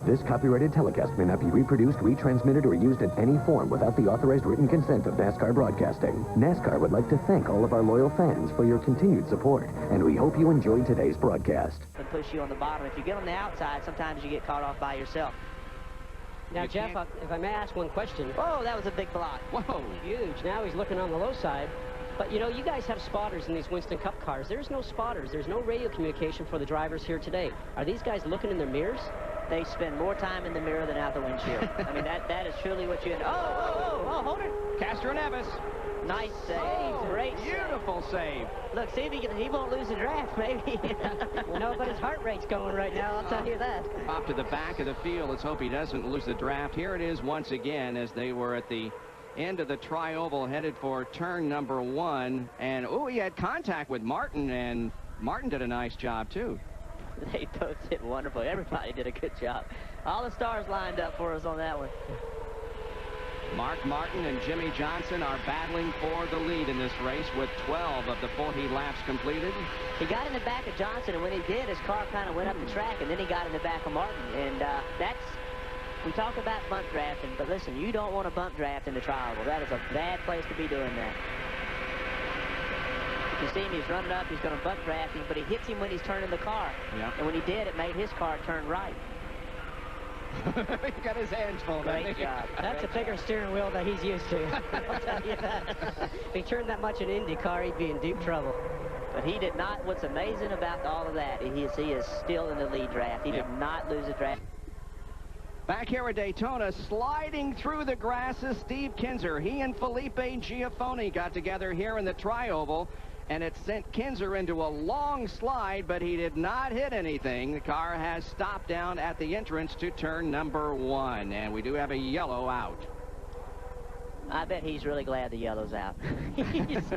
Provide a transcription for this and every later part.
This copyrighted telecast may not be reproduced, retransmitted, or used in any form without the authorized written consent of NASCAR Broadcasting. NASCAR would like to thank all of our loyal fans for your continued support, and we hope you enjoyed today's broadcast. And push you on the bottom. If you get on the outside, sometimes you get caught off by yourself. Now, Jeff, if I may ask one question. Whoa, that was a big block. Whoa. Huge. Now he's looking on the low side. But, you know, you guys have spotters in these Winston Cup cars. There's no spotters. There's no radio communication for the drivers here today. Are these guys looking in their mirrors? They spend more time in the mirror than out the windshield. I mean, that is truly what you... Oh, hold it. Castro Nevis. Nice save. Oh, great beautiful save. Look, see if he won't lose the draft, maybe. No, but his heart rate's going right now, I'll tell you that. Off to the back of the field. Let's hope he doesn't lose the draft. Here it is once again as they were at the end of the tri-oval headed for turn number 1. And, oh, he had contact with Martin, and Martin did a nice job, too. They both did wonderful. Everybody did a good job. All the stars lined up for us on that one. Mark Martin and Jimmy Johnson are battling for the lead in this race with 12 of the 40 laps completed. He got in the back of Johnson, and when he did, his car kind of went up the track, and then he got in the back of Martin. And we talk about bunt drafting, but listen, you don't want to bunt draft in the tri-oval. That is a bad place to be doing that. You see him, he's running up, he's going to bunt draft him, but he hits him when he's turning the car. Yeah. And when he did, it made his car turn right. He got his hands full. Great job. That's a bigger steering wheel than he's used to. I'll tell you that. If he turned that much in IndyCar, he'd be in deep trouble. But he did not. What's amazing about all of that is he is still in the lead draft. He did not lose a draft. Back here at Daytona, sliding through the grass is Steve Kinser. He and Felipe Giafoni got together here in the tri-oval, and it sent Kinser into a long slide, but he did not hit anything. The car has stopped down at the entrance to turn number 1, and we do have a yellow out. I bet he's really glad the yellow's out. He's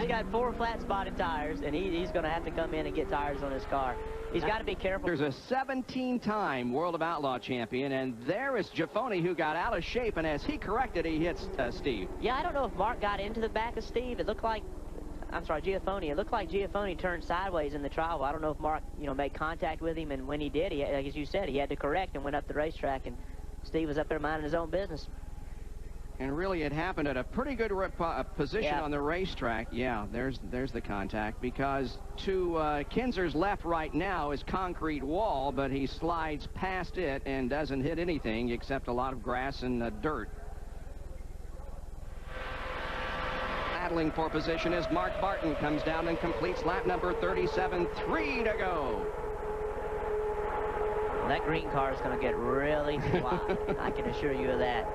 got 4 flat-spotted tires, and he's going to have to come in and get tires on his car. He's got to be careful. There's a 17-time World of Outlaw champion, and there is Giafoni, who got out of shape, and as he corrected, he hits Steve. Yeah, I don't know if Mark got into the back of Steve. It looked like, I'm sorry, Giafoni. It looked like Giafoni turned sideways in the trial. I don't know if Mark, made contact with him, and when he did, like as you said, he had to correct and went up the racetrack, and Steve was up there minding his own business. And really, it happened at a pretty good position on the racetrack. Yeah, there's the contact, because to Kinser's left right now is concrete wall, but he slides past it and doesn't hit anything except a lot of grass and dirt. Battling for position as Mark Barton comes down and completes lap number 37. 3 to go. Well, that green car is going to get really wild. I can assure you of that.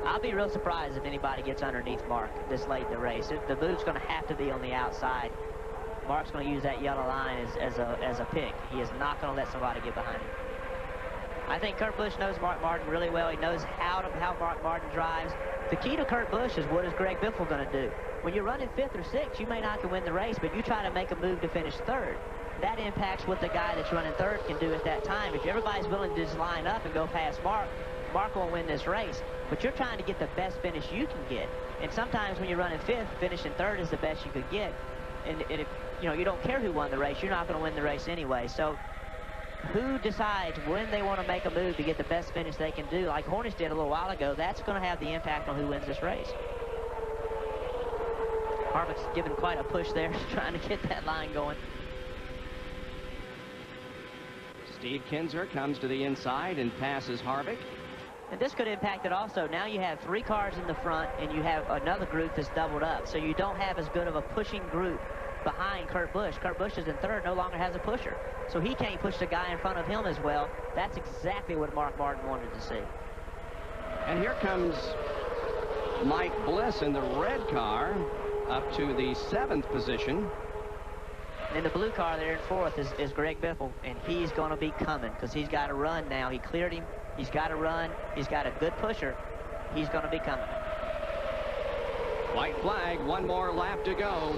I'll be real surprised if anybody gets underneath Mark this late in the race. The move's going to have to be on the outside. Mark's going to use that yellow line as a pick. He is not going to let somebody get behind him. I think Kurt Busch knows Mark Martin really well. He knows how Mark Martin drives. The key to Kurt Busch is, what is Greg Biffle going to do? When you're running 5th or 6th, you may not can win the race, but you try to make a move to finish 3rd. That impacts what the guy that's running 3rd can do at that time. If everybody's willing to just line up and go past Mark, Mark won't win this race. But you're trying to get the best finish you can get. And sometimes when you're running 5th, finishing 3rd is the best you could get. And if you don't care who won the race, you're not going to win the race anyway. So who decides when they want to make a move to get the best finish they can do, like Hornish did a little while ago, that's going to have the impact on who wins this race. Harvick's given quite a push there, trying to get that line going. Steve Kinser comes to the inside and passes Harvick. And this could impact it also. Now you have 3 cars in the front, and you have another group that's doubled up. So you don't have as good of a pushing group behind Kurt Busch. Kurt Busch is in 3rd, no longer has a pusher. So he can't push the guy in front of him as well. That's exactly what Mark Martin wanted to see. And here comes Mike Bliss in the red car up to the 7th position. In the blue car there in 4th is Greg Biffle, and he's going to be coming because he's got to run now. He cleared him. He's got to run. He's got a good pusher. He's going to be coming. White flag, 1 more lap to go.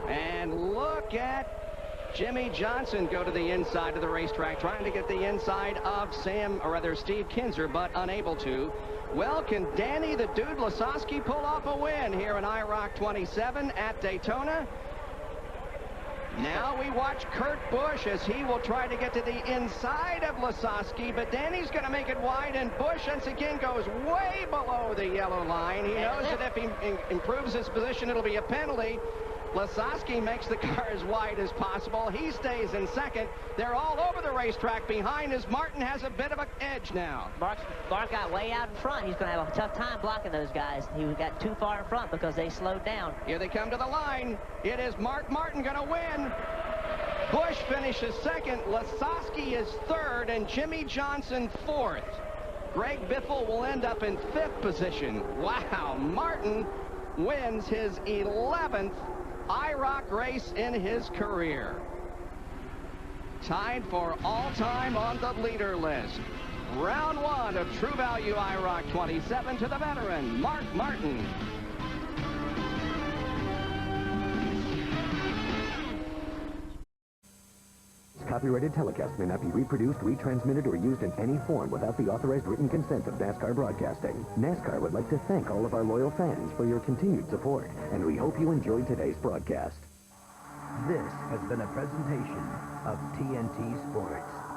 And look at Jimmy Johnson go to the inside of the racetrack, trying to get the inside of Steve Kinser, but unable to. Well, can Danny the Dude Lasowski pull off a win here in Iroc 27 at Daytona? Now we watch Kurt Busch as he will try to get to the inside of Lasowski, but Danny's going to make it wide, and Busch once again goes way below the yellow line. He knows that if he improves his position, it'll be a penalty. Lasowski makes the car as wide as possible. He stays in second. They're all over the racetrack behind as Martin has a bit of an edge now. Mark got way out in front. He's going to have a tough time blocking those guys. He got too far in front because they slowed down. Here they come to the line. It is Mark Martin going to win. Busch finishes second. Lasowski is third, and Jimmy Johnson fourth. Greg Biffle will end up in fifth position. Wow, Martin wins his 11th Iroc race in his career. Tied for all-time on the leader list. Round one of True Value Iroc 27 to the veteran, Mark Martin. Copyrighted telecast may not be reproduced, retransmitted, or used in any form without the authorized written consent of NASCAR Broadcasting. NASCAR would like to thank all of our loyal fans for your continued support, and we hope you enjoyed today's broadcast. This has been a presentation of TNT Sports.